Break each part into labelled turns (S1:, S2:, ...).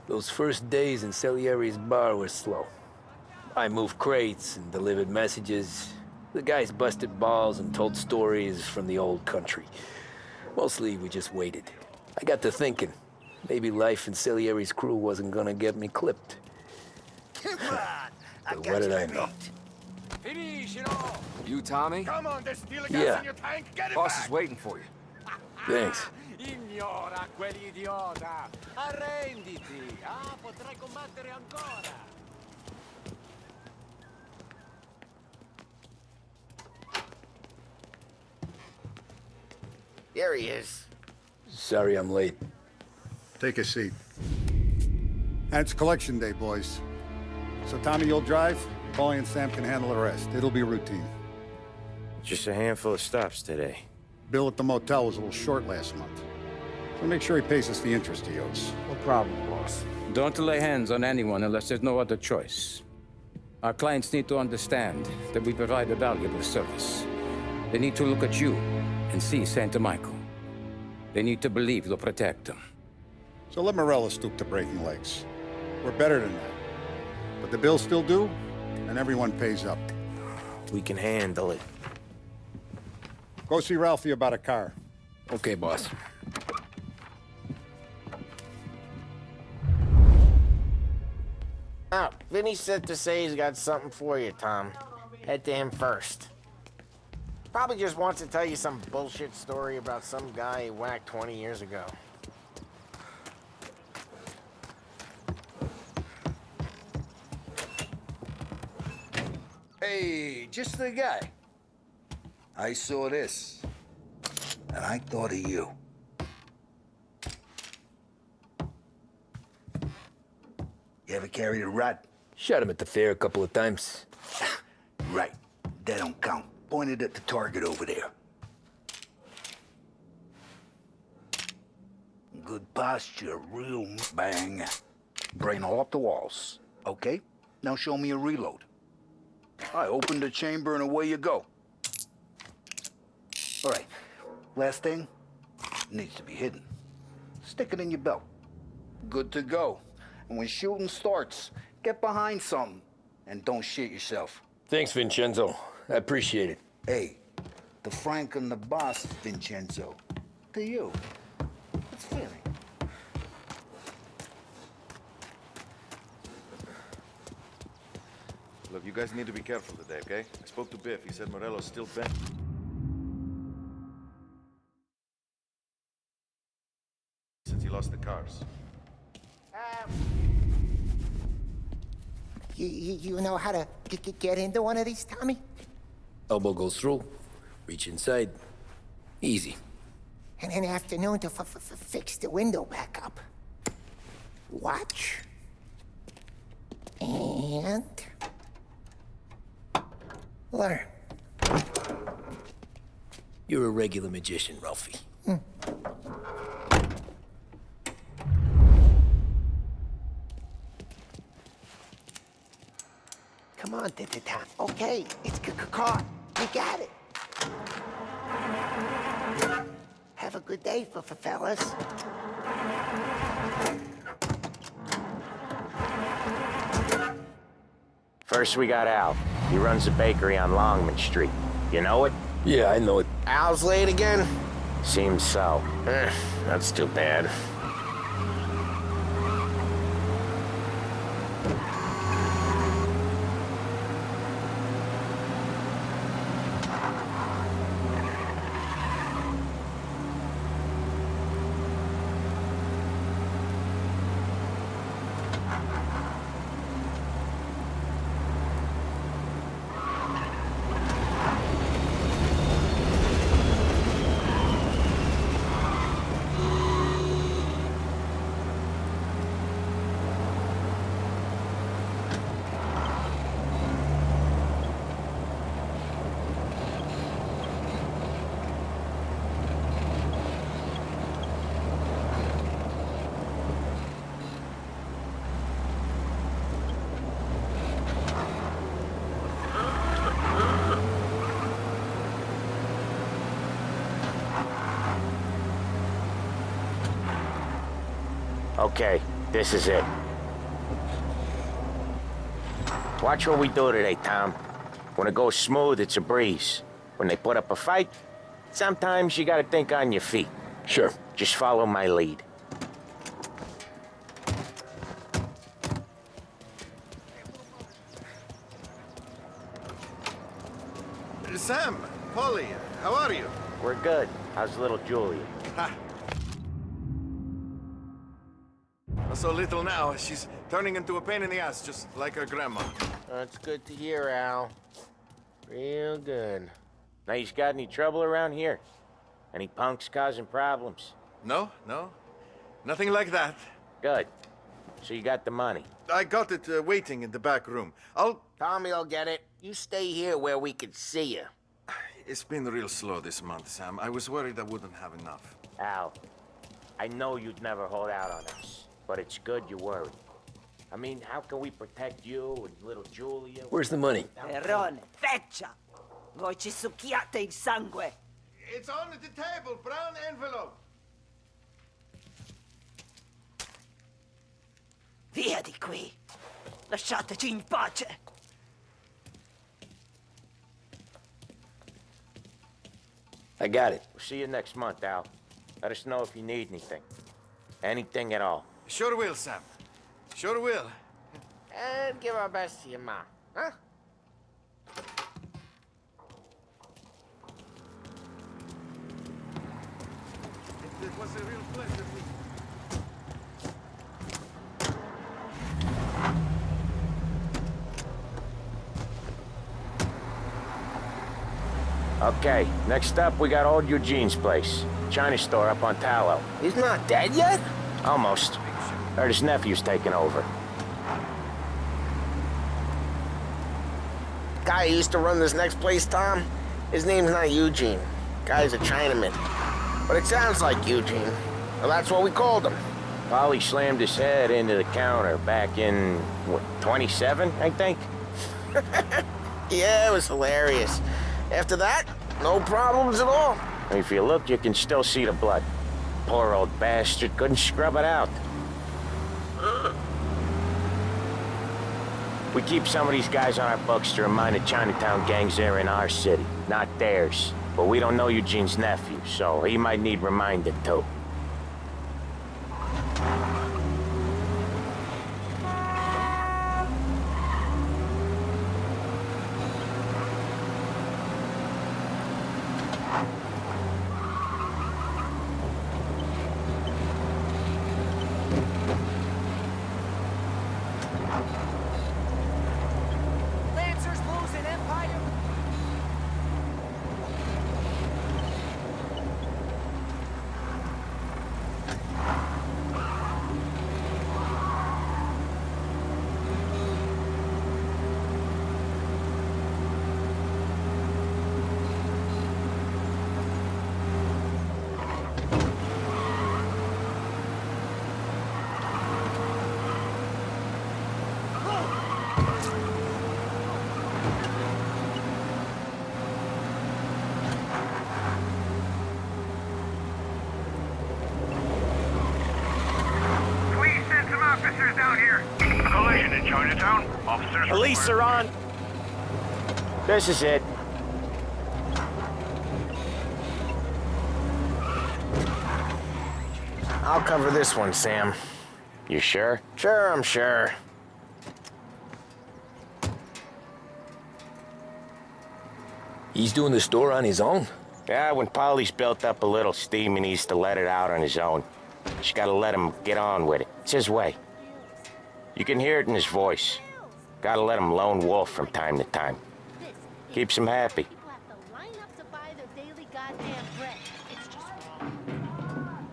S1: Those first days in Salieri's bar were slow. I moved crates and delivered messages. The guys busted balls and told stories from the old country. Mostly, we just waited. I got to thinking, maybe life in Salieri's crew wasn't gonna get me clipped.
S2: Come on, I
S1: But
S2: got
S1: what did
S2: you
S1: I know?
S2: beat.
S3: Finish it all! You Tommy?
S2: Come on, there's steel gas
S1: Yeah.
S2: in your tank. Get it
S3: Boss
S2: back.
S3: is waiting for you.
S1: Thanks.
S4: Ignora quell'idiota! Arrenditi! Ah, potrai combattere ancora!
S2: There he is.
S1: Sorry I'm late.
S5: Take a seat. And it's collection day, boys. So Tommy, you'll drive. Paulie and Sam can handle the rest. It'll be routine.
S6: Just a handful of stops today.
S5: Bill at the motel was a little short last month. So make sure he pays us the interest he owes.
S6: No problem, boss. Don't lay hands on anyone unless there's no other choice. Our clients need to understand that we provide a valuable service. They need to look at you and see Santa Michael. They need to believe you'll protect them.
S5: So let Morella stoop to breaking legs. We're better than that. But the bill's still due, and everyone pays up.
S6: We can handle it.
S5: Go see Ralphie about a car.
S1: Okay, boss.
S2: Oh, Vinny said to say he's got something for you, Tom. Head to him first. Probably just wants to tell you some bullshit story about some guy he whacked 20 years ago.
S7: Hey, just the guy. I saw this, and I thought of you. You ever carried a rat?
S1: Shot him at the fair a couple of times.
S7: Right. That don't count. Pointed at the target over there. Good posture, real bang. Brain all up the walls. Okay, now show me a reload. I open the chamber and away you go. All right, last thing, needs to be hidden. Stick it in your belt. Good to go. And when shooting starts, get behind something and don't shit yourself.
S1: Thanks, Vincenzo. I appreciate it.
S7: Hey, the Frank and the boss, Vincenzo. To you. It's fitting.
S8: Look, you guys need to be careful today, okay? I spoke to Biff. He said Morello's still bent. Since he lost the cars.
S9: You know how to get into one of these, Tommy?
S1: Elbow goes through. Reach inside. Easy.
S9: And an afternoon to fix the window back up. Watch. And... learn.
S1: You're a regular magician, Ralphie.
S9: Come on, Tom. Okay, it's caught. You got it. Have a good day, fellas.
S2: First we got Al. He runs a bakery on Longman Street. You know it?
S1: Yeah, I know it.
S2: Al's late again? Seems so. That's too bad. Okay, This is it. Watch what we do today, Tom. When it goes smooth, it's a breeze. When they put up a fight, sometimes you gotta think on your feet.
S1: Sure.
S2: Just follow my lead.
S8: Sam, Polly, how are you?
S2: We're good. How's little Julia?
S8: Ha. So little now, she's turning into a pain in the ass, just like her grandma.
S2: That's good to hear, Al. Real good. Now, you got any trouble around here? Any punks causing problems?
S8: No, nothing like that.
S2: Good. So you got the money?
S8: I got it waiting in the back room.
S2: Tommy will get it. You stay here where we can see you.
S8: It's been real slow this month, Sam. I was worried I wouldn't have enough.
S2: Al, I know you'd never hold out on us, but it's good you're worried. I mean, how can we protect you and little Julia?
S1: Where's the money?
S10: Perrone, feccia! Voi ci succhiate il sangue!
S8: It's on the table, brown envelope.
S10: Via di qui! Lasciateci in pace!
S1: I got it.
S2: We'll see you next month, Al. Let us know if you need anything. Anything at all.
S8: Sure will, Sam. Sure will.
S2: And give our best to your mom, huh?
S8: It was a real pleasure.
S2: Okay, next up, we got old Eugene's place. China store up on Tallow.
S9: He's not dead yet?
S2: Almost. Heard his nephew's taking over.
S9: Guy who used to run this next place, Tom, his name's not Eugene. Guy's a Chinaman. But it sounds like Eugene. Well, that's what we called him.
S2: Polly slammed his head into the counter back in, what, 27, I think?
S9: Yeah, it was hilarious. After that, no problems at all.
S2: If you look, you can still see the blood. Poor old bastard couldn't scrub it out. We keep some of these guys on our books to remind the Chinatown gangs they're in our city, not theirs. But we don't know Eugene's nephew, so he might need reminded too.
S10: Lancers losing Empire!
S11: Please send some officers down here. Collision in Chinatown. Officers.
S2: Police are on. This is it.
S9: I'll cover this one, Sam.
S2: You sure?
S9: Sure, I'm sure.
S1: He's doing the store on his own?
S2: Yeah, when Polly's built up a little steam, he needs to let it out on his own. Just gotta let him get on with it. It's his way. You can hear it in his voice. Gotta let him lone wolf from time to time. Keeps him happy.
S12: People have to line up to buy their daily goddamn bread. It's just wrong.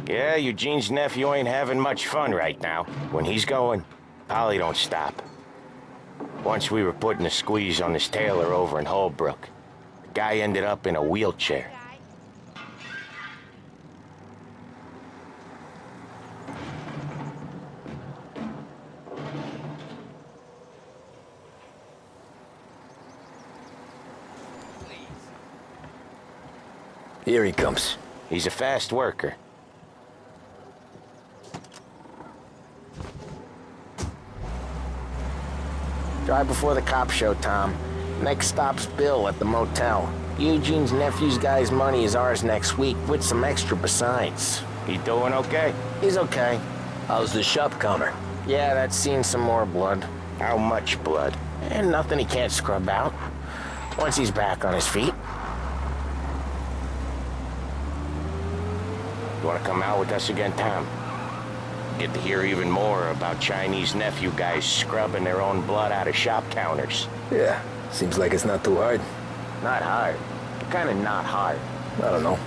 S2: Yeah, Eugene's nephew ain't having much fun right now. When he's going, Polly don't stop. Once we were putting a squeeze on this tailor over in Holbrook. The guy ended up in a wheelchair.
S1: Here he comes.
S2: He's a fast worker.
S9: Drive before the cops show, Tom. Next stop's Bill at the motel. Eugene's nephew's guy's money is ours next week, with some extra besides.
S2: He doing okay?
S9: He's okay.
S1: How's the shop counter?
S9: Yeah, that's seen some more blood.
S2: How much blood?
S9: And nothing he can't scrub out. Once he's back on his feet.
S2: You want to come out with us again, Tom? Get to hear even more about Chinese nephew guys scrubbing their own blood out of shop counters.
S1: Yeah, seems like it's not too hard.
S9: Not hard. Kind of not hard.
S1: I don't know.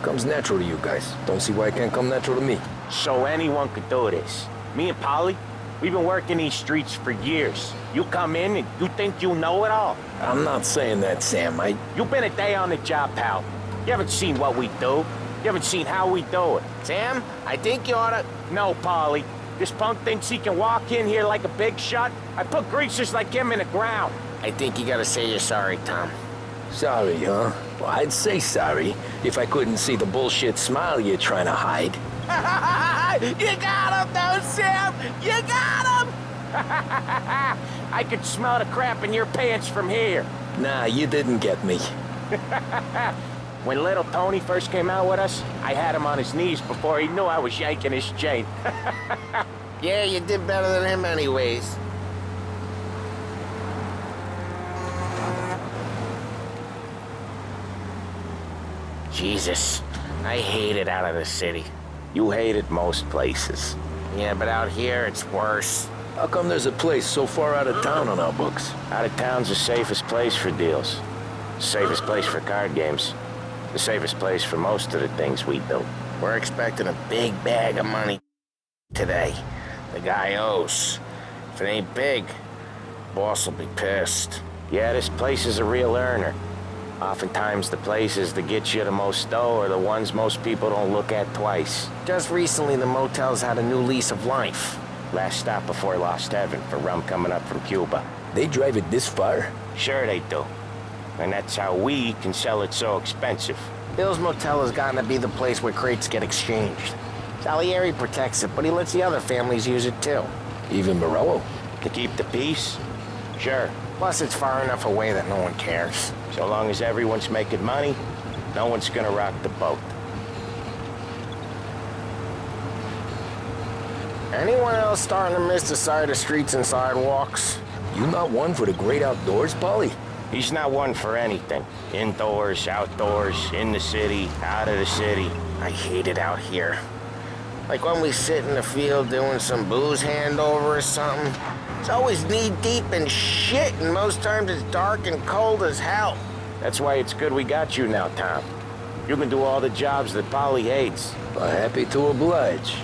S1: Comes natural to you guys. Don't see why it can't come natural to me.
S2: So anyone could do this. Me and Polly, we've been working these streets for years. You come in and you think you know it all.
S1: I'm not saying that, Sam.
S2: You've been a day on the job, pal. You haven't seen what we do. You haven't seen how we do it.
S9: Sam, I think you oughta...
S2: No, Polly. This punk thinks he can walk in here like a big shot. I put greasers like him in the ground.
S9: I think you gotta say you're sorry, Tom.
S1: Sorry, huh? Well, I'd say sorry if I couldn't see the bullshit smile you're trying to hide.
S9: You got him, though, Sam! You got him!
S2: I could smell the crap in your pants from here.
S1: Nah, you didn't get me.
S2: When little Tony first came out with us, I had him on his knees before he knew I was yanking his chain.
S9: Yeah, you did better than him anyways. Jesus, I hate it out of the city.
S2: You hate it most places.
S9: Yeah, but out here, it's worse.
S1: How come there's a place so far out of town on our books?
S2: Out of town's the safest place for deals. The safest place for card games. The safest place for most of the things we do.
S9: We're expecting a big bag of money today. The guy owes. If it ain't big, boss will be pissed.
S2: Yeah, this place is a real earner. Oftentimes the places that get you the most dough are the ones most people don't look at twice.
S9: Just recently, the motel's had a new lease of life.
S2: Last stop before Lost Heaven for rum coming up from Cuba.
S1: They drive it this far?
S2: Sure they do. And that's how we can sell it so expensive.
S9: Bill's motel has gotten to be the place where crates get exchanged. Salieri protects it, but he lets the other families use it too.
S1: Even Morello?
S2: To keep the peace? Sure.
S9: Plus, it's far enough away that no one cares.
S2: So long as everyone's making money, no one's gonna rock the boat.
S9: Anyone else starting to miss the side of streets and sidewalks?
S1: You not one for the great outdoors, Polly?
S2: He's not one for anything. Indoors, outdoors, in the city, out of the city.
S9: I hate it out here. Like when we sit in the field doing some booze handover or something. It's always knee-deep in shit, and most times it's dark and cold as hell.
S2: That's why it's good we got you now, Tom. You can do all the jobs that Polly hates.
S1: Well, happy to oblige.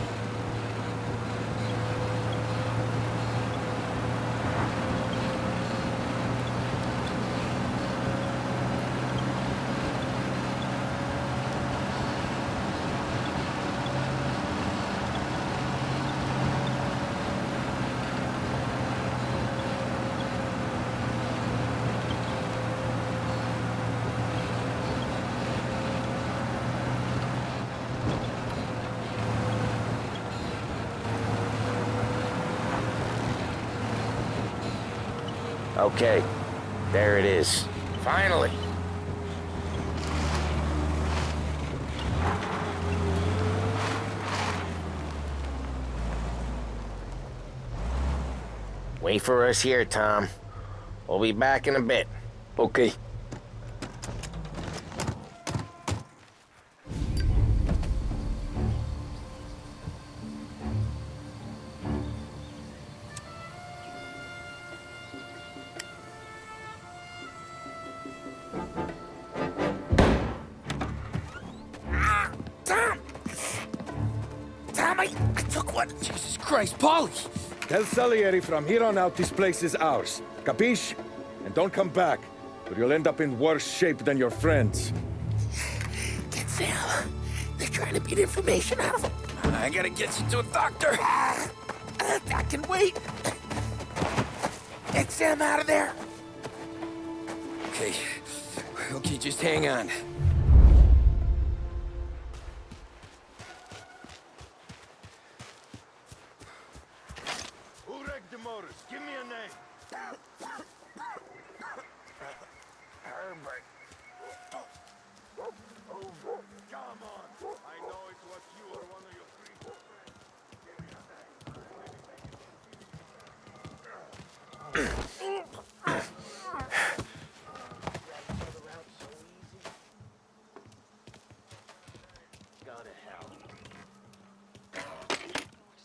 S2: Okay, there it is.
S9: Finally. Wait for us here, Tom. We'll be back in a bit.
S1: Okay.
S4: Jesus Christ, Polly!
S13: Tell Salieri from here on out this place is ours. Capiche? And don't come back, or you'll end up in worse shape than your friends.
S9: Get Sam. They're trying to beat information out of him.
S4: I gotta get you to a doctor.
S9: I can wait. Get Sam out of there.
S4: Okay, just hang on.
S8: Who wrecked the motors? Give me a name.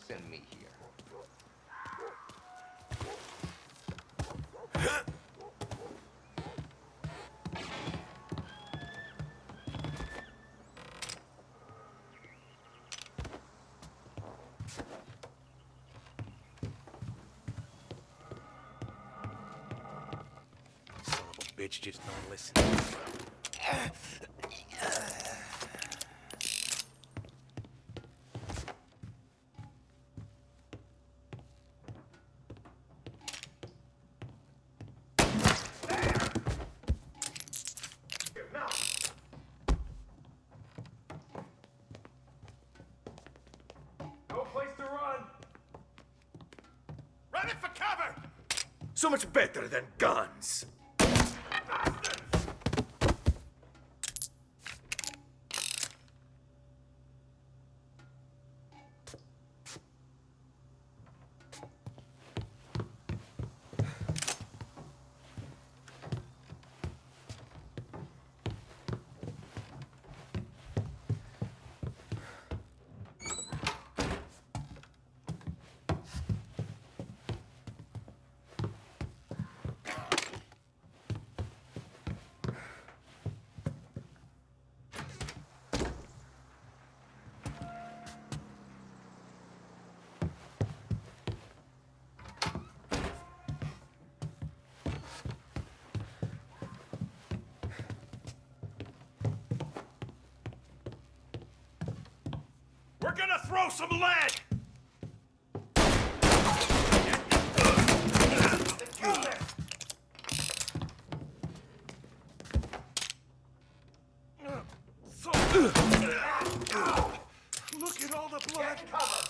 S9: Send me here.
S11: Son of a bitch just don't listen.
S8: No place to run. Run it for cover! So much better than guns. We're gonna throw some lead! Look at all the blood! Get cover!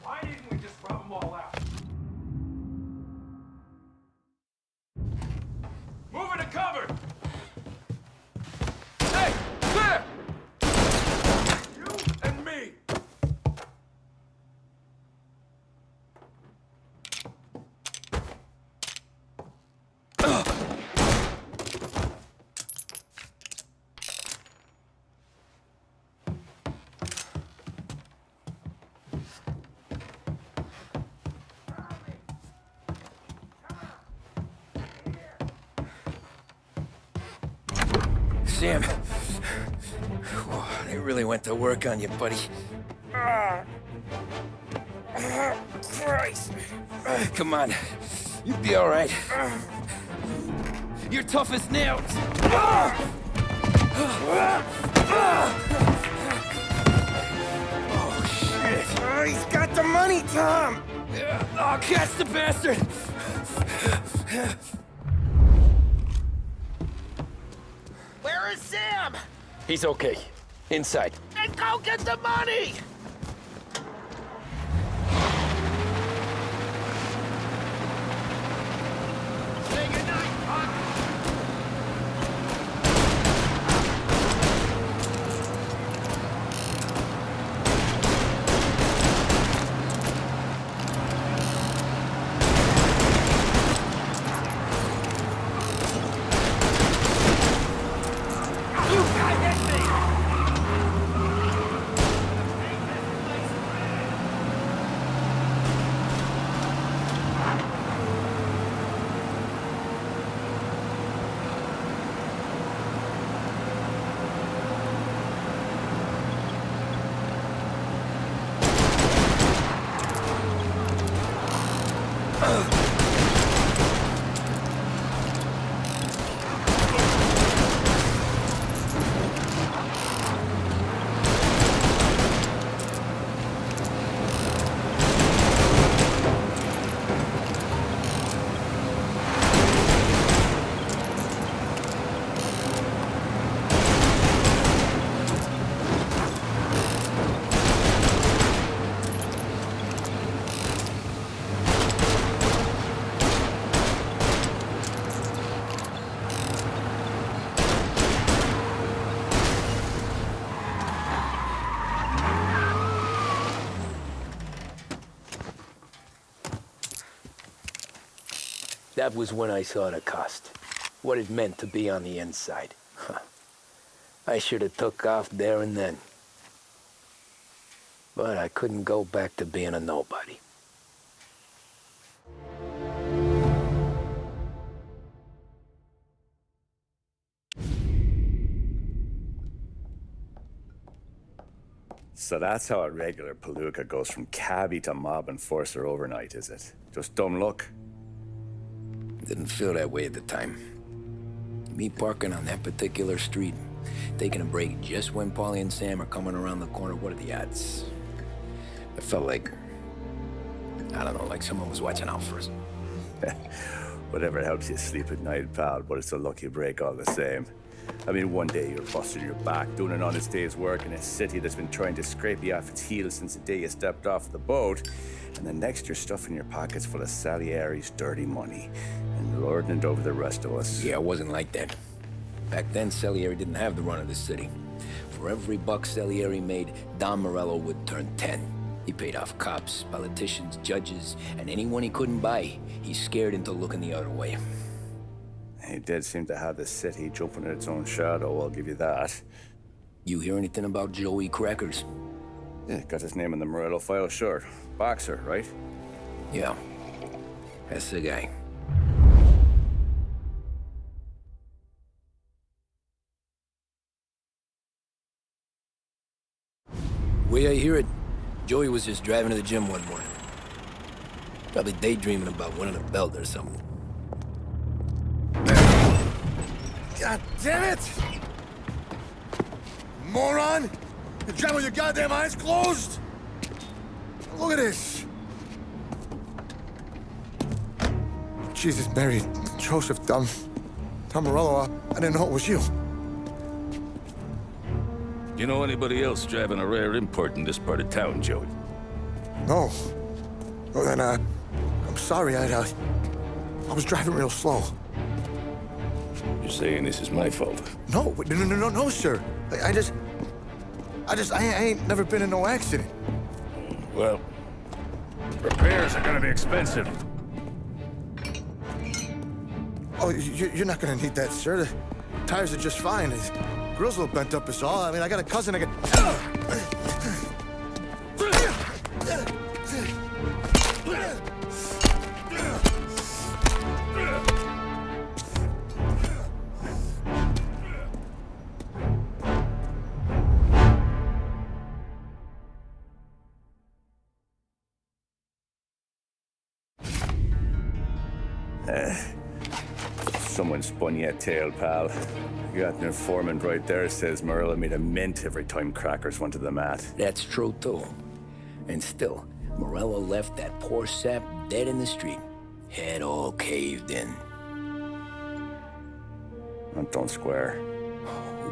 S8: Why didn't we just rub them all out? Moving to cover! Hey! There! You and me!
S4: Sam. Whoa, they really went to work on you, buddy. Christ. Come on. You'll be all right. You're tough as nails. Oh, shit. Oh, he's got the money, Tom. Oh, catch the bastard.
S9: Where is Sam?
S1: He's okay. Inside.
S9: Then go get the money! Say goodnight, Pop.
S1: That was when I saw the cost. What it meant to be on the inside. I should have took off there and then. But I couldn't go back to being a nobody.
S14: So that's how a regular palooka goes from cabbie to mob enforcer overnight, is it? Just dumb luck?
S1: Didn't feel that way at the time. Me parking on that particular street, taking a break just when Paulie and Sam are coming around the corner, what are the odds? It felt like, I don't know, like someone was watching out for us.
S14: Whatever helps you sleep at night, pal, but it's a lucky break all the same. I mean, one day you're busting your back, doing an honest day's work in a city that's been trying to scrape you off its heels since the day you stepped off the boat, and then next you're stuffing your pockets full of Salieri's dirty money and lording it over the rest of us.
S1: Yeah, it wasn't like that. Back then, Salieri didn't have the run of the city. For every buck Salieri made, Don Morello would turn 10. He paid off cops, politicians, judges, and anyone he couldn't buy, he scared into looking the other way.
S14: He did seem to have the city jumping at its own shadow, I'll give you that.
S1: You hear anything about Joey Crackers?
S14: Yeah, got his name in the Morello file, sure. Boxer, right?
S1: Yeah, that's the guy. Way I hear it, Joey was just driving to the gym one morning. Probably daydreaming about winning a belt or something.
S4: God damn it! Moron! You're driving with your goddamn eyes closed! Look at this! Jesus, Mary, Joseph, Tom Morello, I didn't know it was you.
S15: You know anybody else driving a rare import in this part of town, Joey?
S4: No. Well, then, I'm sorry, I was driving real slow.
S15: You're saying this is my fault?
S4: No, no, sir. I ain't never been in no accident.
S15: Well, repairs are gonna be expensive.
S4: Oh, you're not gonna need that, sir. The tires are just fine. The grill's a little bent up is all. I mean, I got a cousin I can...
S14: Someone spun you a tail, pal. You got an informant right there says Morello made a mint every time Crackers went to the mat.
S1: That's true, too. And still, Morello left that poor sap dead in the street. Head all caved in.
S14: That don't square.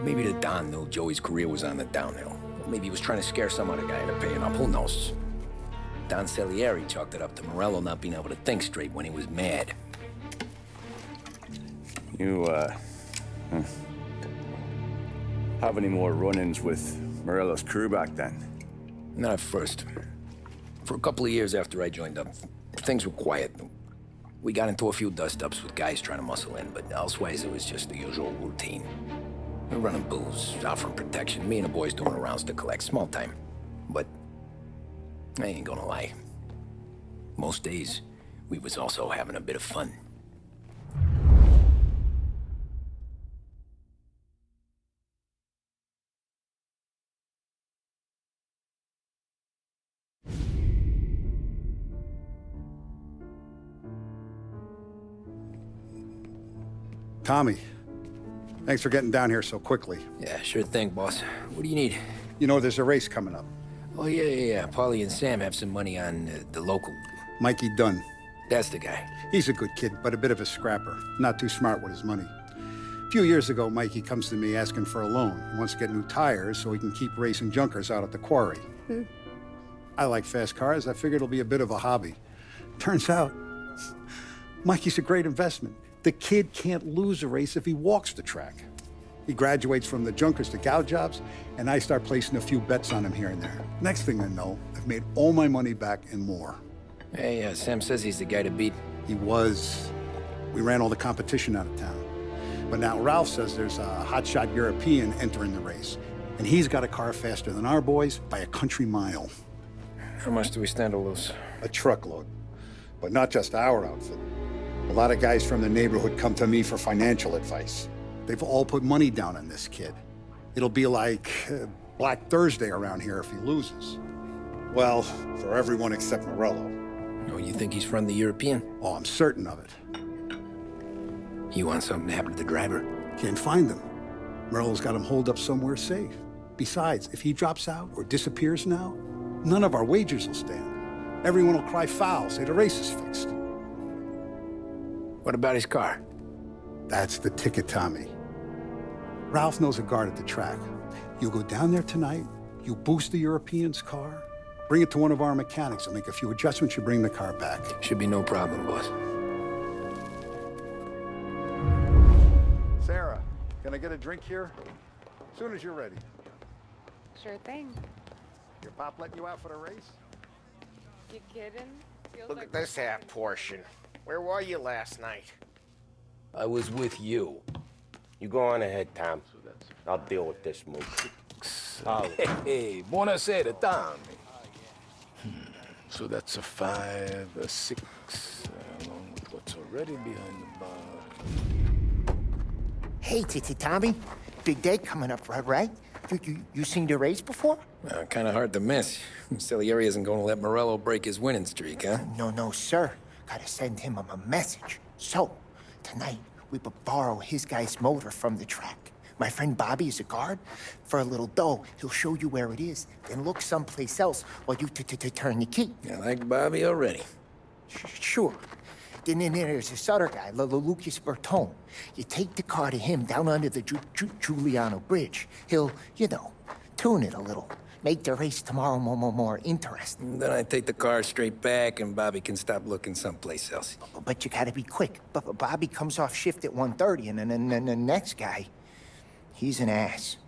S1: Maybe the Don knew Joey's career was on the downhill. Maybe he was trying to scare some other guy into paying up. Who knows? Don Salieri chalked it up to Morello not being able to think straight when he was mad.
S14: You, have any more run-ins with Morello's crew back then?
S1: Not at first. For a couple of years after I joined up, things were quiet. We got into a few dust-ups with guys trying to muscle in, but elsewise it was just the usual routine. We're running booze, offering protection, me and the boys doing rounds to collect, small time. But I ain't gonna lie. Most days, we was also having a bit of fun.
S5: Tommy, thanks for getting down here so quickly.
S1: Yeah, sure thing, boss. What do you need?
S5: You know, there's a race coming up.
S1: Oh, yeah. Paulie and Sam have some money on the local...
S5: Mikey Dunn.
S1: That's the guy.
S5: He's a good kid, but a bit of a scrapper. Not too smart with his money. A few years ago, Mikey comes to me asking for a loan. He wants to get new tires so he can keep racing junkers out at the quarry. I like fast cars. I figured it'll be a bit of a hobby. Turns out, Mikey's a great investment. The kid can't lose a race if he walks the track. He graduates from the junkers to gal jobs, and I start placing a few bets on him here and there. Next thing I know, I've made all my money back and more.
S1: Hey, Sam says he's the guy to beat.
S5: He was. We ran all the competition out of town. But now Ralph says there's a hotshot European entering the race, and he's got a car faster than our boys by a country mile.
S6: How much do we stand to lose?
S5: A truckload. But not just our outfit. A lot of guys from the neighborhood come to me for financial advice. They've all put money down on this kid. It'll be like Black Thursday around here if he loses. Well, for everyone except Morello.
S1: Oh, you think he's from the European?
S5: Oh, I'm certain of it.
S1: You want something to happen to the driver?
S5: Can't find him. Morello's got him holed up somewhere safe. Besides, if he drops out or disappears now, none of our wagers will stand. Everyone will cry foul, say the race is fixed.
S1: What about his car?
S5: That's the ticket, Tommy. Ralph knows a guard at the track. You go down there tonight, you boost the European's car, bring it to one of our mechanics, and make a few adjustments, you bring the car back.
S1: Should be no problem, boss.
S5: Sarah, can I get a drink here? As soon as you're ready.
S16: Sure thing.
S5: Your pop letting you out for the race?
S16: You kidding? Feels
S9: Look
S16: like
S9: at this half portion. Where were you last night?
S1: I was with you.
S2: You go on ahead, Tom. I'll deal with this move.
S15: Hey, buonasera, Tommy. So that's a 5, a 6, along with what's already behind the bar.
S17: Hey, Tommy. Big day coming up, right? You seen the race before?
S1: Kind of hard to miss. Salieri isn't going to let Morello break his winning streak, huh?
S17: No, sir. Gotta send him a message. So, tonight, we borrow his guy's motor from the track. My friend Bobby is a guard. For a little dough, he'll show you where it is, then look someplace else while you turn the key.
S1: I like Bobby already.
S17: Sure. Then there's this other guy, Lucas Bertone. You take the car to him down under the Giuliano Bridge. He'll, tune it a little. Make the race tomorrow more interesting.
S1: Then I take the car straight back and Bobby can stop looking someplace else.
S17: But you gotta be quick. But Bobby comes off shift at 1:30, and then the next guy, he's an ass.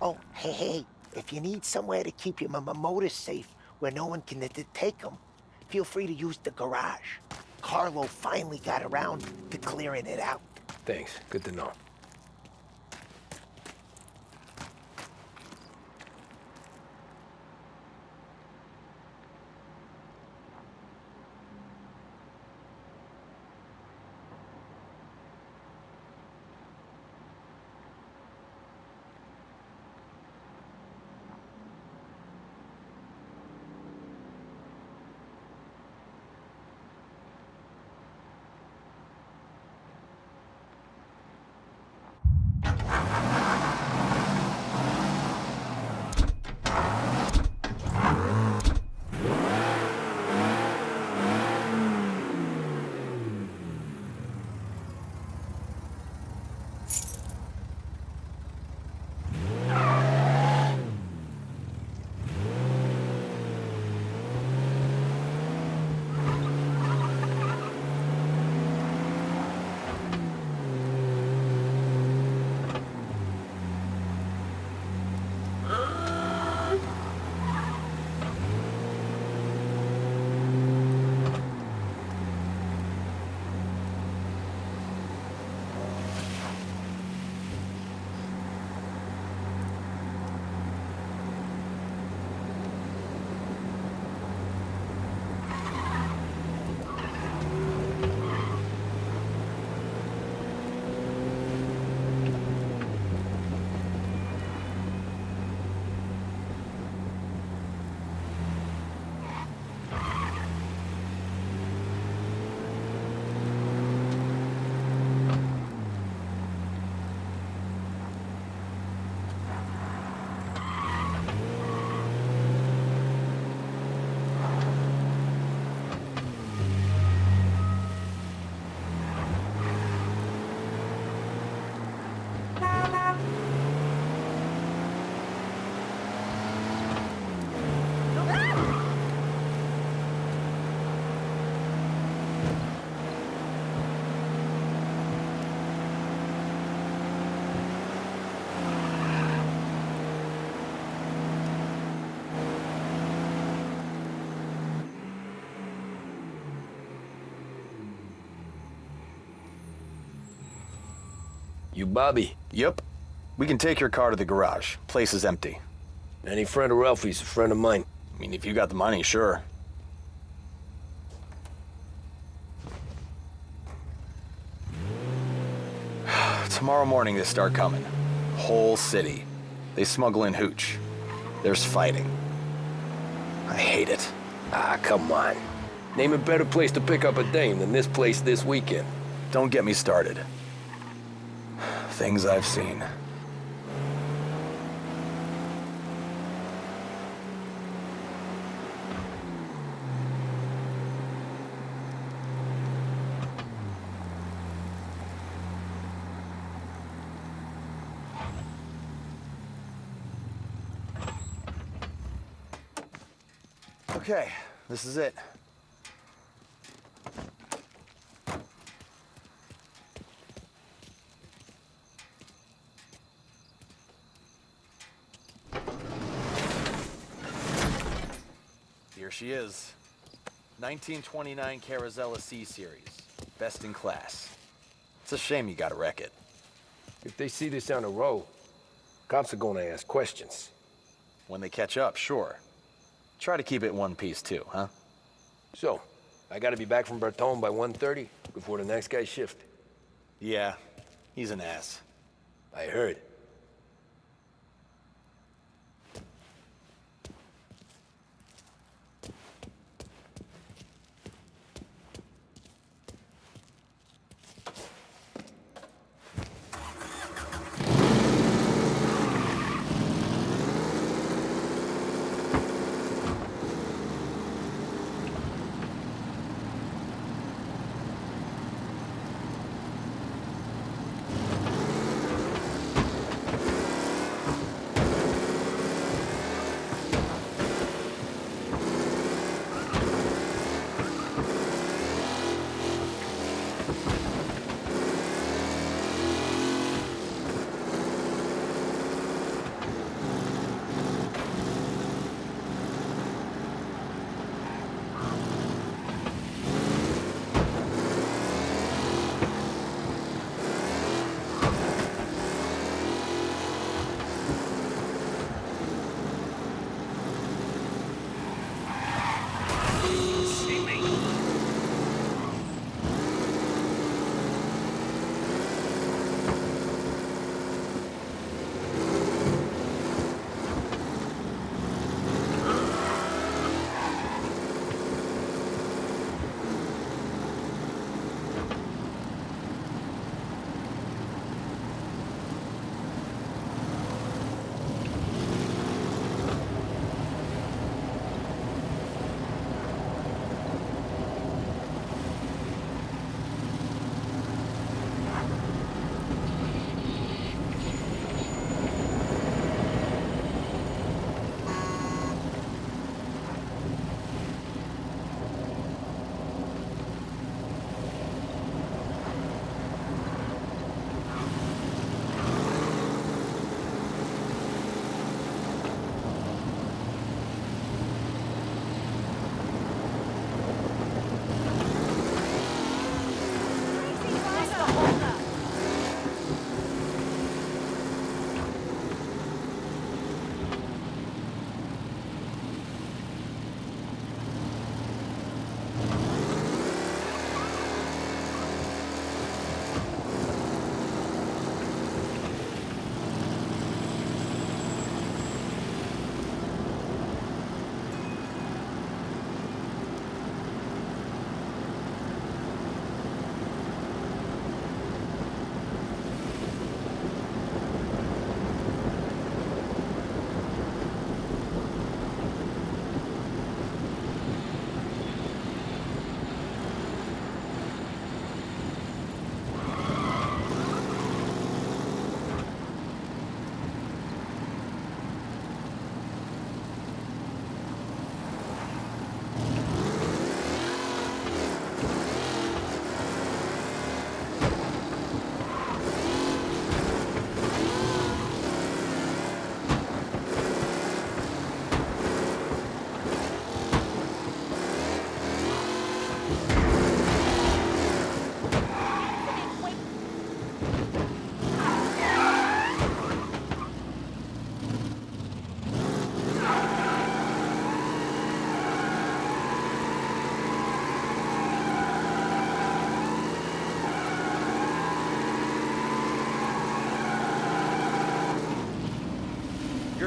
S17: Oh, hey, if you need somewhere to keep your motor safe where no one can take them, feel free to use the garage. Carlo finally got around to clearing it out.
S1: Thanks. Good to know. You Bobby?
S18: Yep. We can take your car to the garage. Place is empty.
S1: Any friend of Ralphie's a friend of mine.
S18: I mean, if you got the money, sure. Tomorrow morning they start coming. Whole city. They smuggle in hooch. There's fighting. I hate it.
S1: Ah, come on. Name a better place to pick up a dame than this place this weekend.
S18: Don't get me started. Things I've seen. Okay, this is it. Here she is. 1929 Carazella C Series. Best in class. It's a shame you gotta wreck it.
S1: If they see this on the road, cops are gonna ask questions.
S18: When they catch up, sure. Try to keep it one piece too, huh?
S1: So, I gotta be back from Bertone by 1:30 before the next guy's shift.
S18: Yeah, he's an ass.
S1: I heard.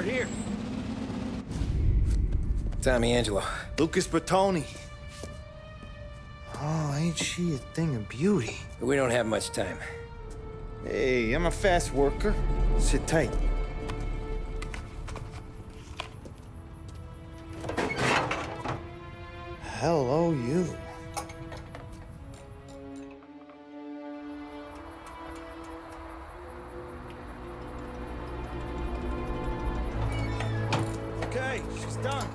S8: here.
S1: Tommy Angelo.
S19: Lucas Bertoni. Oh, ain't she a thing of beauty?
S1: We don't have much time.
S19: Hey, I'm a fast worker. Sit tight. Hello, you. Okay, she's done.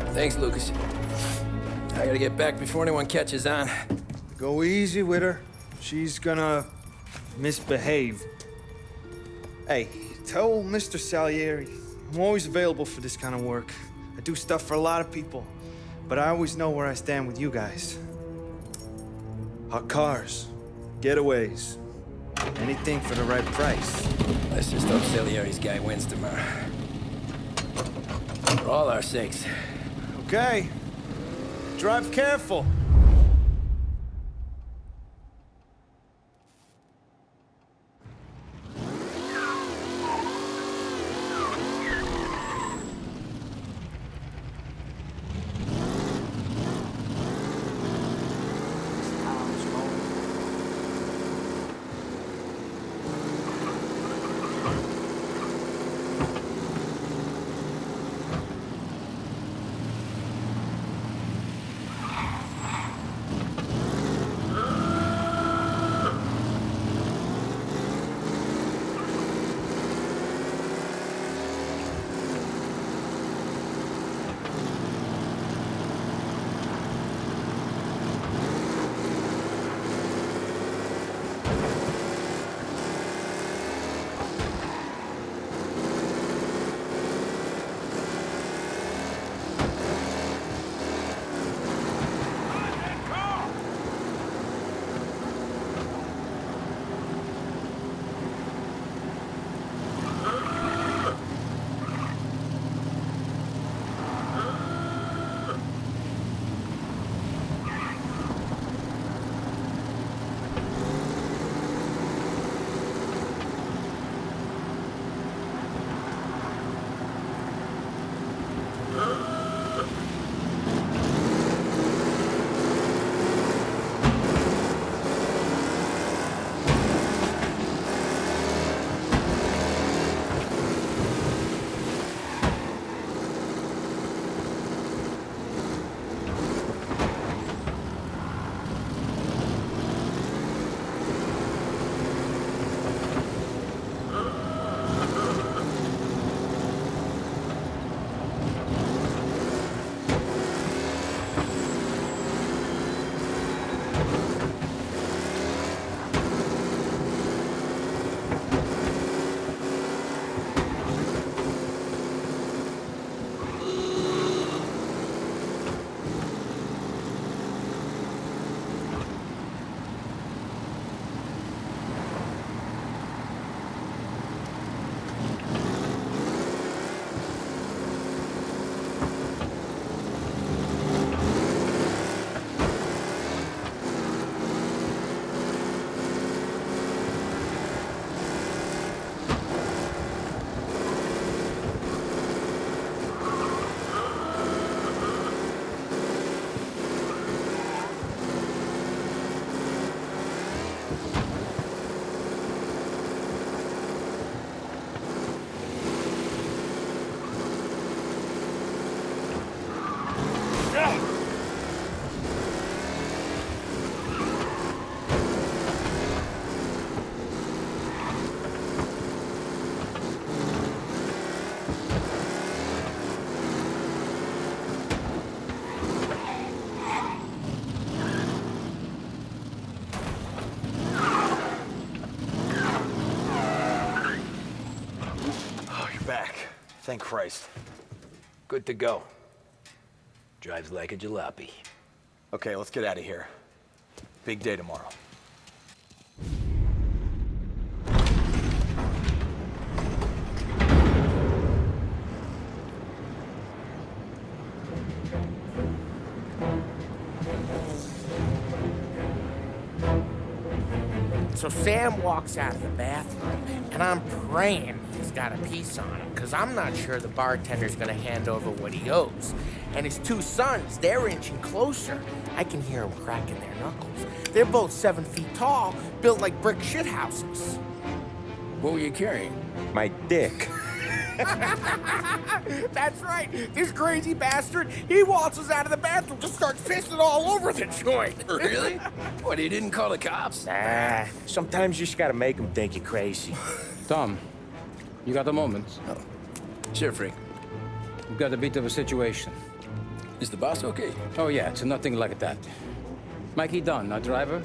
S1: Thanks, Lucas. I gotta get back before anyone catches on.
S19: Go easy with her. She's gonna misbehave. Hey, tell Mr. Salieri I'm always available for this kind of work. I do stuff for a lot of people, but I always know where I stand with you guys. Hot cars, getaways, anything for the right price.
S1: Let's just hope Salieri's guy wins tomorrow. For all our sakes.
S19: Okay. Drive careful.
S18: Thank Christ.
S1: Good to go. Drives like a jalopy.
S18: Okay, let's get out of here. Big day tomorrow.
S9: So Sam walks out of the bathroom, and I'm praying he's got a piece on him, because I'm not sure the bartender's gonna hand over what he owes. And his two sons, they're inching closer. I can hear them cracking their knuckles. They're both 7 feet tall, built like brick shithouses.
S6: What were you carrying?
S2: My dick.
S9: That's right. This crazy bastard, he waltzes out of the bathroom, just starts pissing all over the joint.
S1: Really? What, he didn't call the cops?
S2: Nah, sometimes you just gotta make them think you're crazy.
S6: Tom, you got a moment?
S1: Oh. Sure, Frank.
S6: We've got a bit of a situation.
S1: Is the boss okay?
S6: Oh, yeah, it's nothing like that. Mikey Dunn, our driver.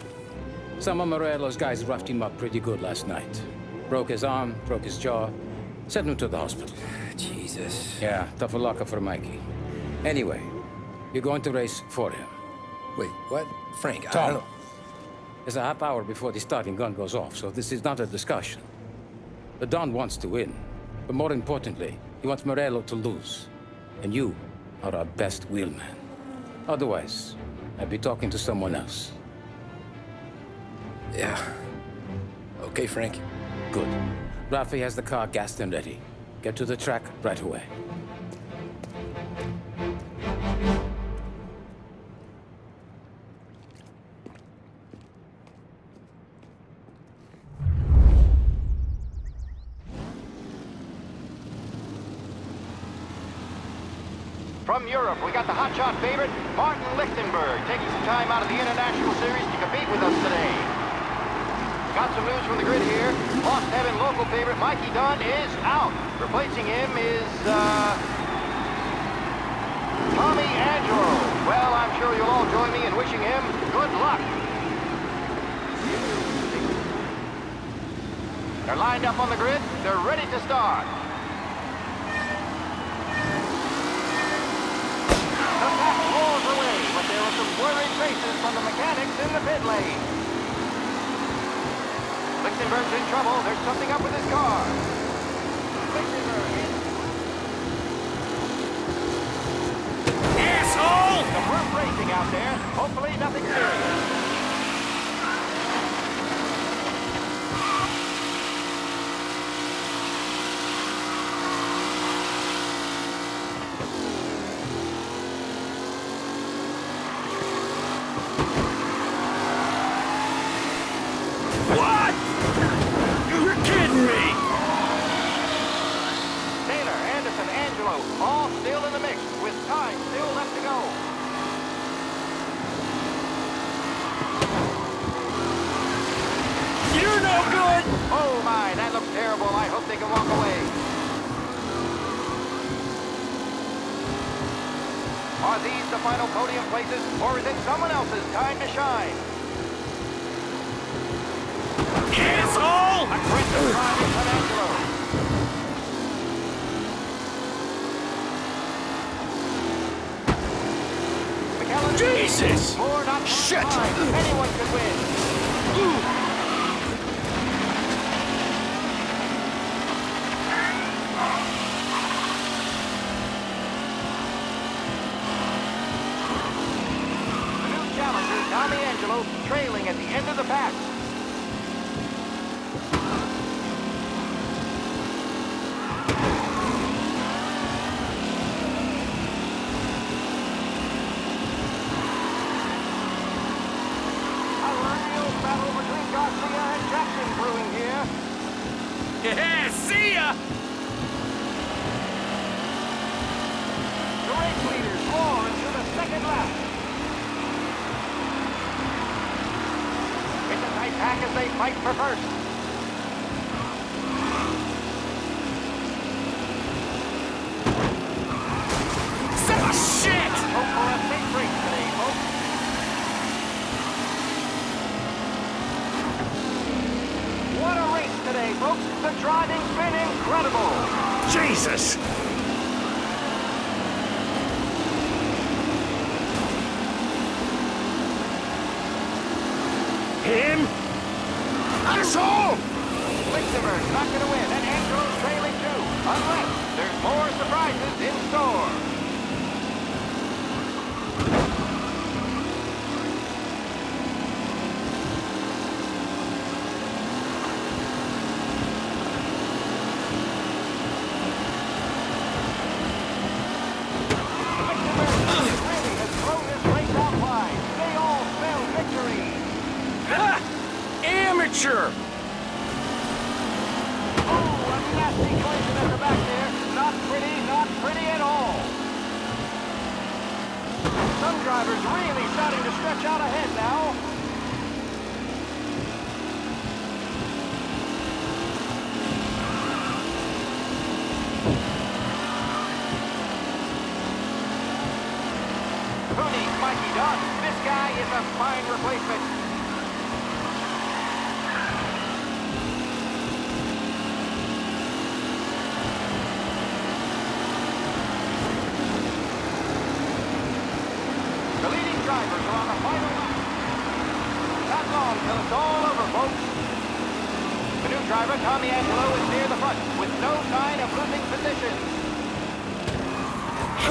S6: Some of Morello's guys roughed him up pretty good last night. Broke his arm, broke his jaw. Sent him to the hospital.
S1: Jesus.
S6: Yeah, tough luck for Mikey. Anyway, you're going to race for him.
S1: Wait, what? Frank, I
S6: Tom,
S1: don't know.
S6: it's a half hour before the starting gun goes off, so this is not a discussion. The Don wants to win, but more importantly, he wants Morello to lose. And you are our best wheelman. Otherwise, I'd be talking to someone else.
S1: Yeah. Okay, Frank.
S6: Good. Rafi has the car gassed and ready. Get to the track right away.
S20: From Europe, we got the hotshot favorite, Martin Lichtenberg, taking some time out of the International Series to compete with us today. Got some news from the grid here. Lost Heaven local favorite Mikey Dunn is out. Replacing him is, Tommy Angelo. Well, I'm sure you'll all join me in wishing him good luck. They're lined up on the grid. They're ready to start. The pack rolls away, but there are some blurry traces from the mechanics in the pit lane. Lichtenberg's in trouble. There's something up with his car. Asshole! Some rough racing out there. Hopefully nothing serious. All still in the mix, with time still left to go. You're no good! Oh my, that looks terrible. I hope they can walk away. Are these the final podium places, or is it someone else's time to shine? Asshole! Aggressive driving from Angelo. Jesus! More not shit! Anyone could win. The new challenger, Tommy Angelo, trailing at the end of the pack. Yeah, see ya! The race leaders roar into the second lap. It's a tight pack as they fight for first. Son of shit! Hope for a safe race today, folks. What a race today, folks. The driving's been incredible. Jesus! Him? Asshole! Lichtenberg's not going to win, and Angelo's trailing too, unless there's more surprises in store.
S11: Sure.
S20: Oh, a nasty collision at the back there. Not pretty at all. Some drivers really starting to stretch out ahead now. Who needs Mikey Dunn? This guy is a fine replacement. The leading drivers are on the final lap. Not long till it's all over, folks. The new driver, Tommy Angelo, is near the front with no sign of losing position.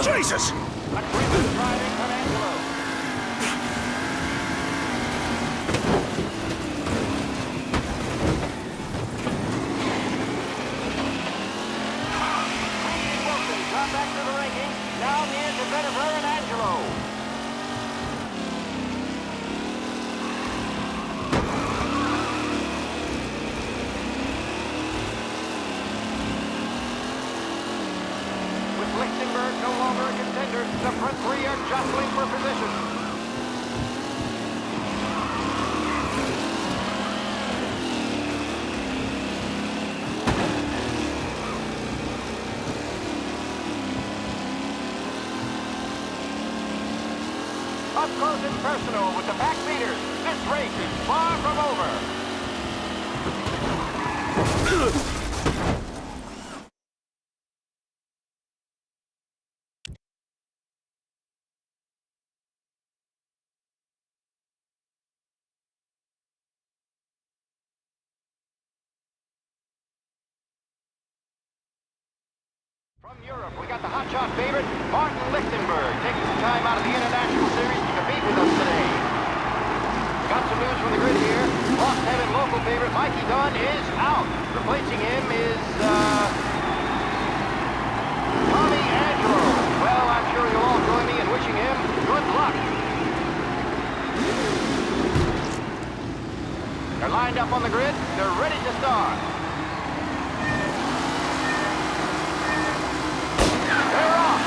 S11: Jesus!
S20: A terrific driving from Angelo. Wilson got back to the ranking. Now near to Bennifer and Angelo. No longer a contender, the front three are jostling for position. Up close and personal with the back leaders. This race is far from over. From Europe, we got the hotshot favorite, Martin Lichtenberg, taking some time out of the International Series to compete with us today. Got some news from the grid here. Lost Heaven local favorite Mikey Dunn is out. Replacing him is, Tommy Angelo. Well, I'm sure you'll all join me in wishing him good luck. They're lined up on the grid. They're ready to start. They're off!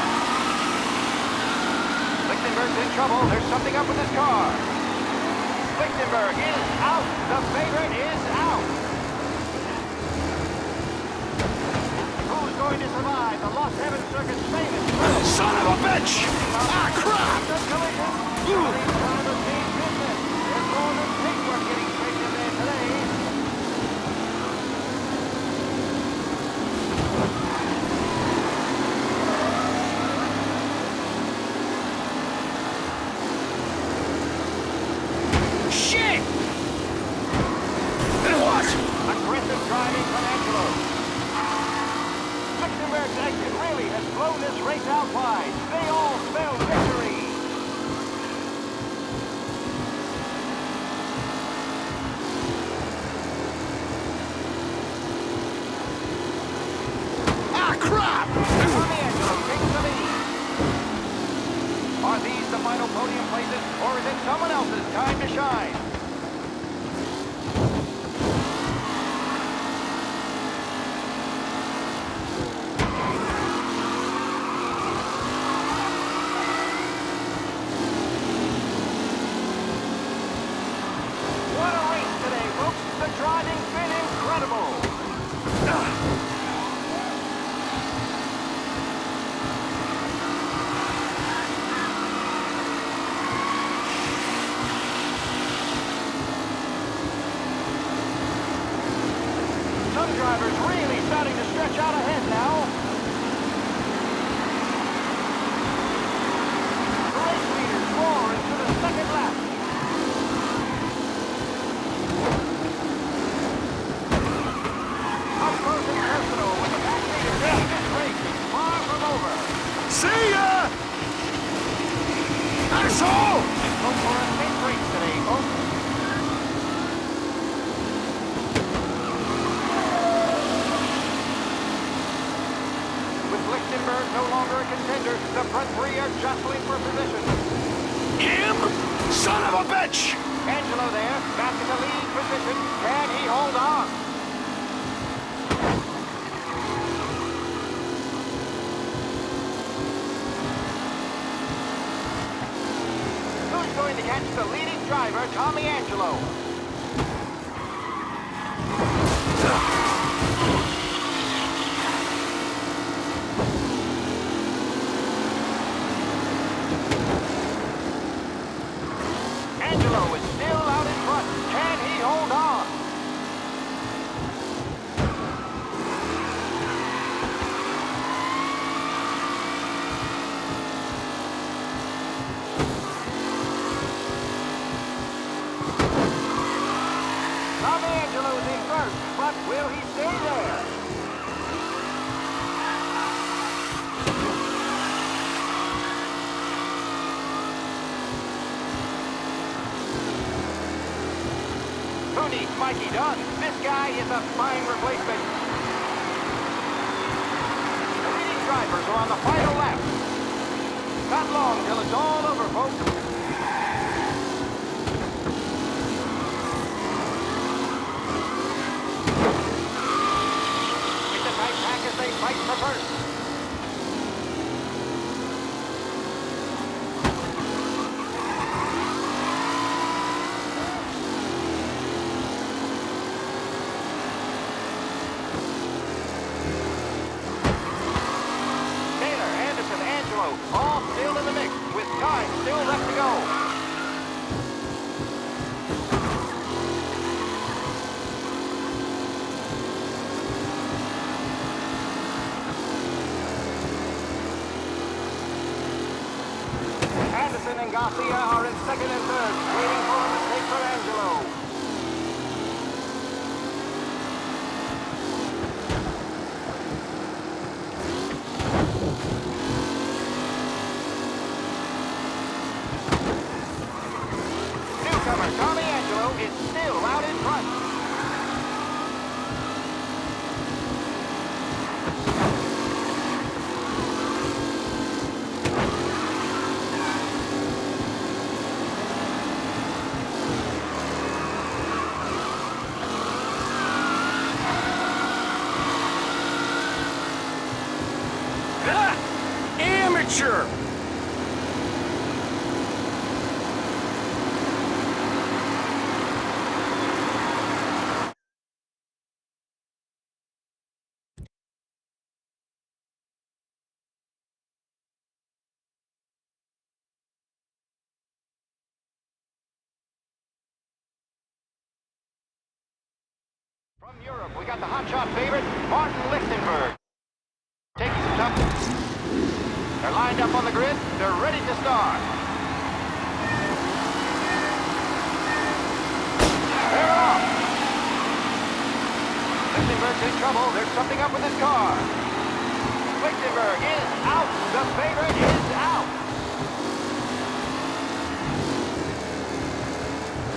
S20: Lichtenberg's in trouble. There's something up with his car. Lichtenberg is out. The favorite is out. Who's going to survive the Lost Heaven Circuit's famous?
S11: Son of a bitch! Ah, crap!
S20: The collision. These drivers mean business. There's more than paintwork getting straight in there today.
S11: Shit! And what?
S20: Aggressive driving from Angelo. Lichtenberg's exit really has blown this race out wide. They all spell victory.
S11: Ah, crap!
S20: Tommy Angelo takes the lead. Are these the final podium places, or is it someone else's time to shine? What a race today, folks. The driving's been incredible. Some drivers really starting to stretch out ahead now. The race leaders roar into the second lap. Up close and personal with the back leaders. This race is far from over.
S11: See ya! Asshole!
S20: Hope for a safe race today, folks. With Lichtenberg no longer a contender, the front three are jostling for position.
S11: Him? Son of a bitch!
S20: Angelo there, back in the lead position. Can he hold on? Who's going to catch the leading driver, Tommy Angelo? Angelo is still out in front. Can he hold on? Tommy Angelo is in first, but will he stay there? Who needs Mikey Dunn? This guy is a fine replacement. The leading drivers are on the final lap. Not long till it's all over, folks. It's a tight pack as they fight for first. All still in the mix, with time still left to go. Anderson and Garcia are in second and third, waiting for a mistake from Angelo. Tommy Angelo is still out in front.
S15: Amateur!
S20: From Europe, we got the hotshot favorite, Martin Lichtenberg. Taking some toughness. They're lined up on the grid. They're ready to start. They're off. Lichtenberg's in trouble. There's something up with his car. Lichtenberg is out. The favorite is out.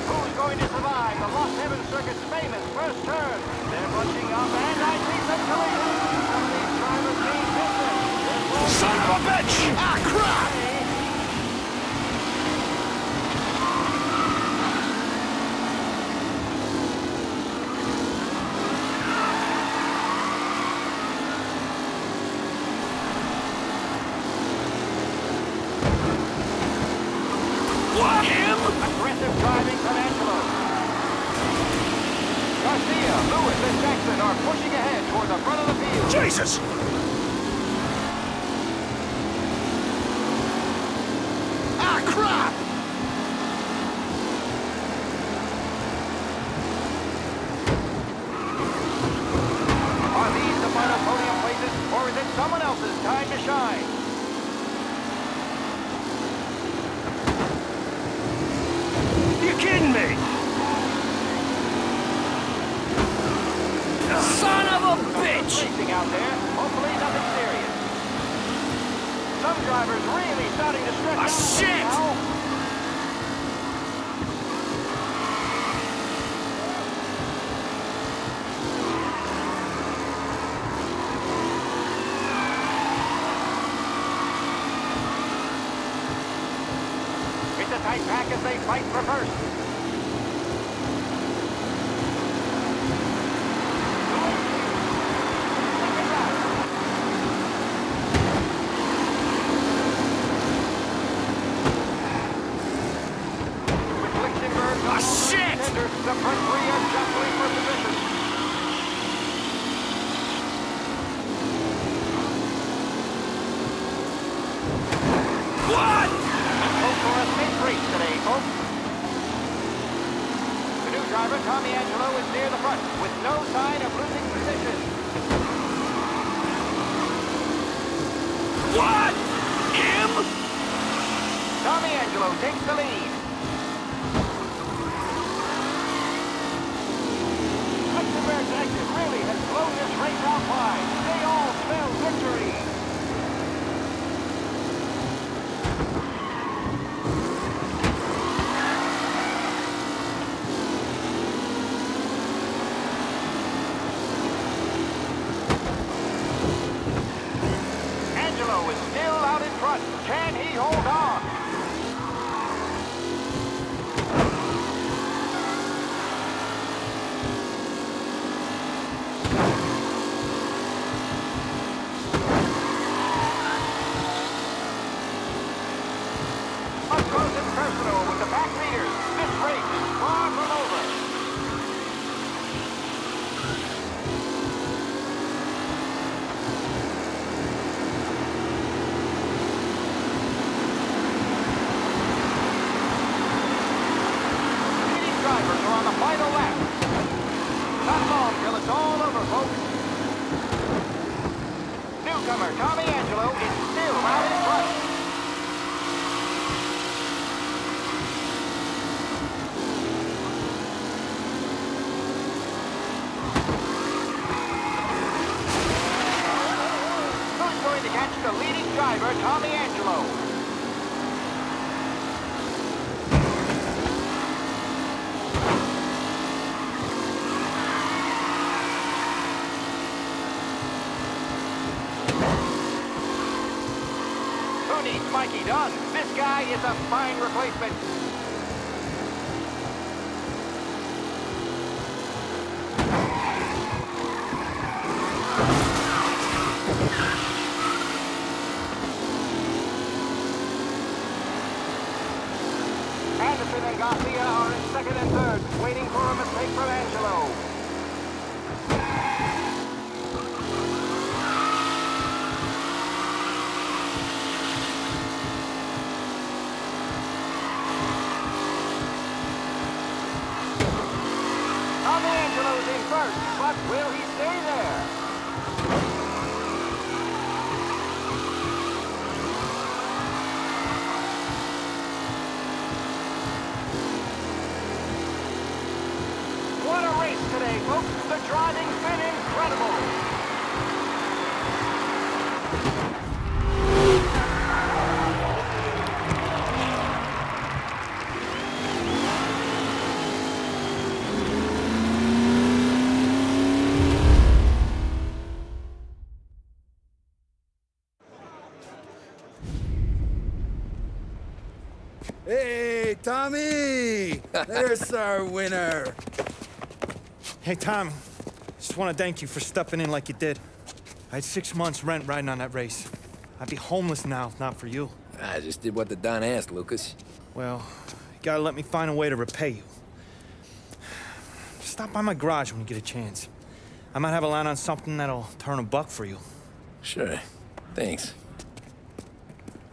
S20: Who's going to survive the Lost Heaven Circuit's famous first turn? They're bunching up, and I see some collisions. Some of these drivers need business.
S15: Son of a bitch! Ah, crap! What? Him?
S20: Aggressive driving from Angelo. Garcia, Lewis, and Jackson are pushing ahead toward the front of the field.
S15: Jesus!
S20: Ah, crap! Are these the final podium places, or is it someone else's time to shine?
S15: You kidding me? Son of a bitch!
S20: Racing out there. Hopefully nothing serious. Some drivers really starting to stretch out
S15: shit!
S20: now. It's a tight pack as they fight for first. What? Hope for a safe race today, folks. The new driver, Tommy Angelo, is near the front with no sign of losing position.
S1: What? Him?
S20: Tommy Angelo takes the lead. Lichtenberg's exit really has blown this race out wide. They all spell victory. Angelo is still out in front. Can he hold on? Up close and personal with the back leaders. This race is far from over. Leading drivers are on the final lap. Not long till it's all over, folks. Newcomer Tommy Angelo is still out in front. Who's going to catch the leading driver, Tommy Angelo? Who needs Mikey Dunn? This guy is a fine replacement. Anderson and Garcia are in second and third, waiting for a mistake from Angelo. Tommy Angelo's in first, but will he stay there? What a race today, folks. The driving's been incredible.
S4: Hey, Tommy! There's our winner.
S19: Hey, Tommy. Just want to thank you for stepping in like you did. I had 6 months rent riding on that race. I'd be homeless now if not for you.
S1: I just did what the Don asked, Lucas.
S19: Well, you gotta let me find a way to repay you. Stop by my garage when you get a chance. I might have a line on something that'll turn $1 for you.
S1: Sure. Thanks.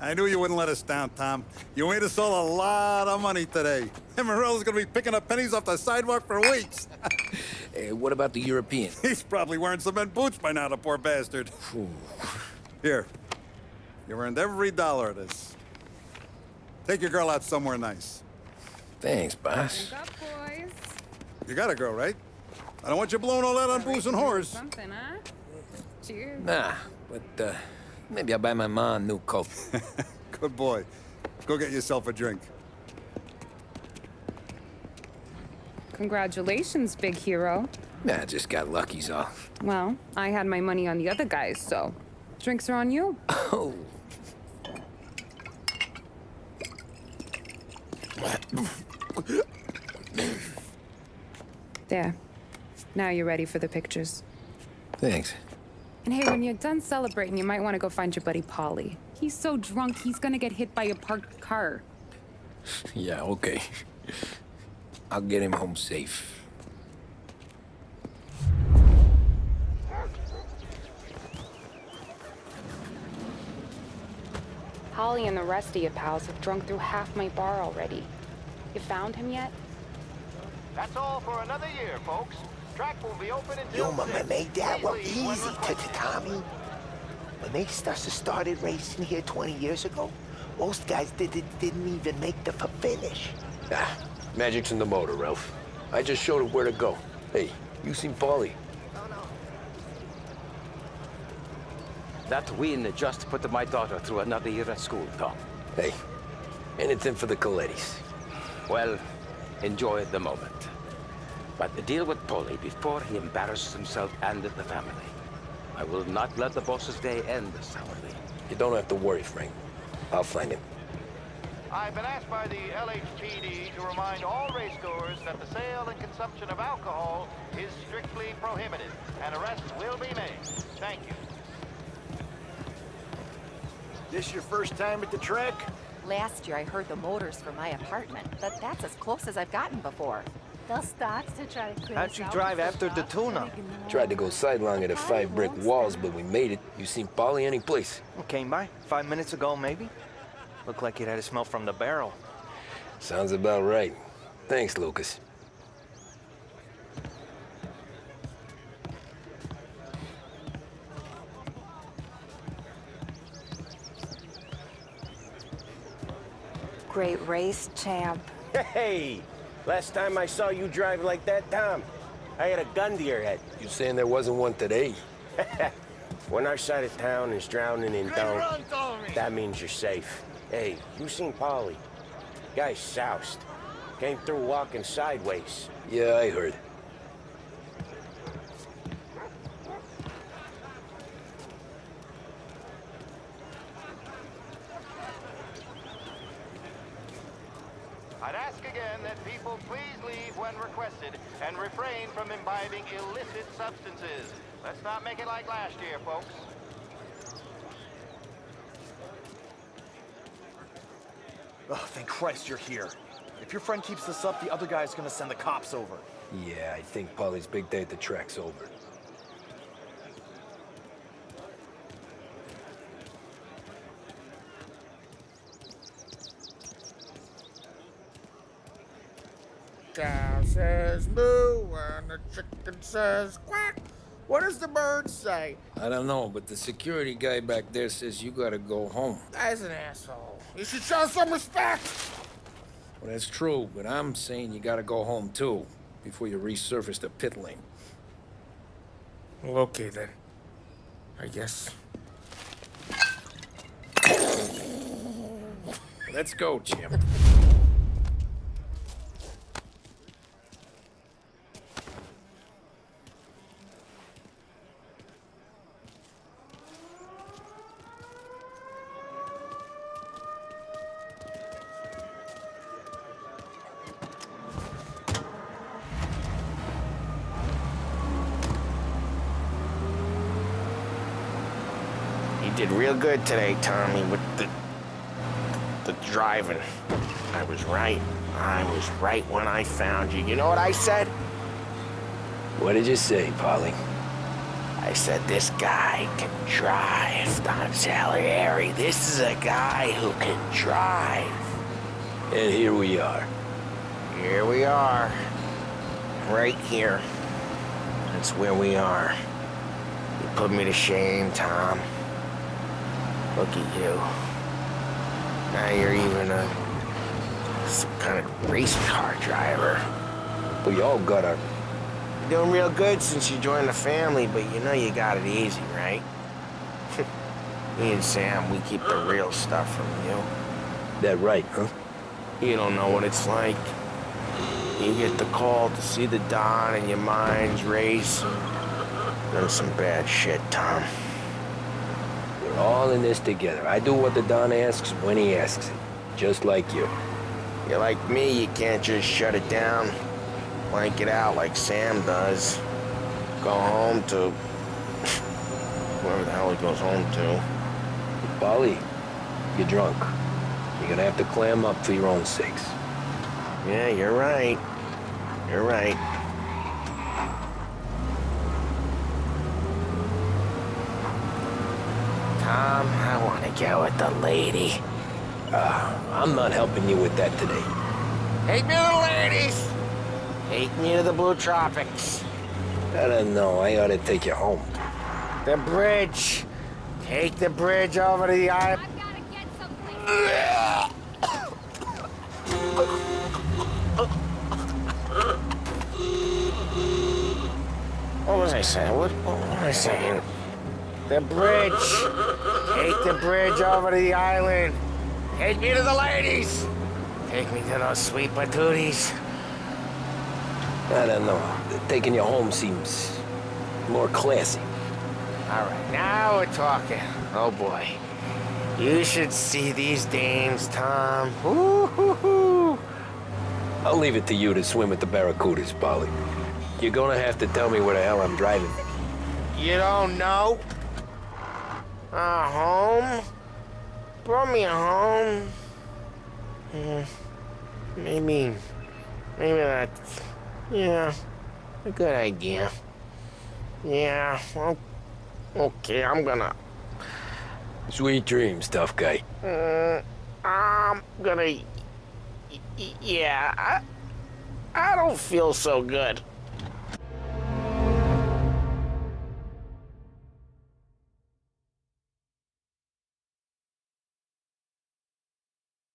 S4: I knew you wouldn't let us down, Tom. You made us all a lot of money today. And Morello's gonna be picking up pennies off the sidewalk for weeks.
S1: Hey, what about the European?
S4: He's probably wearing cement boots by now, the poor bastard. Here. You earned every dollar of this. Take your girl out somewhere nice.
S1: Thanks, boss.
S16: Wake up, boys.
S4: You got a girl, right? I don't want you blowing all that on booze and whores.
S16: Something, huh? Cheers.
S1: Nah, but maybe I'll buy my mom a new coat.
S4: Good boy. Go get yourself a drink.
S16: Congratulations, big hero.
S1: Nah, just got lucky's all.
S16: Well, I had my money on the other guys, so drinks are on you.
S1: Oh.
S16: There. Now you're ready for the pictures.
S1: Thanks.
S16: And hey, when you're done celebrating, you might want to go find your buddy Polly. He's so drunk, he's gonna get hit by a parked car.
S1: Yeah, okay. I'll get him home safe.
S16: Polly and the rest of your pals have drunk through half my bar already. You found him yet?
S20: That's all for another year, folks. Track will be open until
S17: Yo, mama
S20: 6.
S17: made that
S20: Please
S17: well
S20: leave when
S17: easy to
S20: requested.
S17: Tommy. When they started racing here 20 years ago, most guys didn't even make the finish.
S1: Ah, magic's in the motor, Ralph. I just showed it where to go. Hey, you seen Paulie?
S6: That win just put my daughter through another year at school, Tom.
S1: Hey, anything for the Colettis.
S6: Well, enjoy the moment. But deal with Paulie before he embarrasses himself and the family. I will not let the boss's day end sourly.
S1: You don't have to worry, Frank. I'll find him.
S20: I've been asked by the LHPD to remind all racegoers that the sale and consumption of alcohol is strictly prohibited, and arrests will be made. Thank you.
S8: This your first time at the track?
S21: Last year I heard the motors from my apartment, but that's as close as I've gotten before.
S12: They'll start to try to clear
S19: How'd
S12: us
S19: you
S12: out
S19: drive
S12: with
S19: after the
S12: stuff,
S19: tuna?
S12: so we can
S1: Tried to go sidelong at the 5 brick walls, but we made it. You seen Paulie any place?
S19: Came by 5 minutes ago, maybe. Looked like it had a smell from the barrel.
S1: Sounds about right. Thanks, Lucas.
S10: Great race, champ.
S2: Hey! Last time I saw you drive like that, Tom, I had a gun to your head.
S1: You saying there wasn't one today?
S2: When our side of town is drowning in dough, that means you're safe. Hey, you seen Paulie? Guy's soused. Came through walking sideways.
S1: Yeah, I heard.
S20: I'd ask again that people please leave when requested and refrain from imbibing illicit substances. Let's not make it like last year, folks.
S18: Oh, thank Christ you're here. If your friend keeps this up, the other guy's gonna send the cops over.
S1: Yeah, I think Paulie's big day at the track's over.
S9: Cow says moo and the chicken says quack. What does the bird say?
S1: I don't know, but the security guy back there says you gotta go home.
S9: Guy's an asshole. You should show some respect.
S1: Well, that's true, but I'm saying you gotta go home too, before you resurface the pit lane.
S9: Well, okay then. I guess.
S1: Let's go, champ.
S2: You did real good today, Tommy, with the driving. I was right. I was right when I found you. You know what I said?
S1: What did you say, Paulie?
S2: I said, this guy can drive, Don Salieri. This is a guy who can drive.
S1: And here we are.
S2: Here we are. Right here. That's where we are. You put me to shame, Tom. Look at you. Now you're even some kind of race car driver.
S1: We all got our...
S2: You're doing real good since you joined the family, but you know you got it easy, right? Me and Sam, we keep the real stuff from you.
S1: That right, huh?
S2: You don't know what it's like. You get the call to see the Don and your mind's race. Done some bad shit, Tom.
S1: We're all in this together. I do what the Don asks when he asks it. Just like you.
S2: You're like me, you can't just shut it down. Blank it out like Sam does. Go home to... whoever the hell he goes home to.
S1: Paulie, you're drunk. You're gonna have to clam up for your own sakes.
S2: Yeah, you're right. You're right. Tom, I want to go with the lady.
S1: I'm not helping you with that today.
S9: Take me to the ladies! Take me to the Blue Tropics.
S1: I don't know. I ought to take you home.
S9: The bridge. Take the bridge over to the island.
S12: I've gotta get someplace.
S9: What was I saying? What was I saying? The bridge. Take the bridge over to the island. Take me to the ladies. Take me to those sweet patooties.
S1: I don't know. Taking you home seems more classy.
S9: All right, now we're talking. Oh boy. You should see these dames, Tom. Woo-hoo-hoo.
S1: I'll leave it to you to swim with the barracudas, Polly. You're gonna have to tell me where the hell I'm driving.
S9: You don't know? Home? Brought me home. Maybe that's, yeah, a good idea. Yeah, well, okay, I'm gonna...
S1: Sweet dreams, tough guy.
S9: I'm gonna... Yeah, I don't feel so good.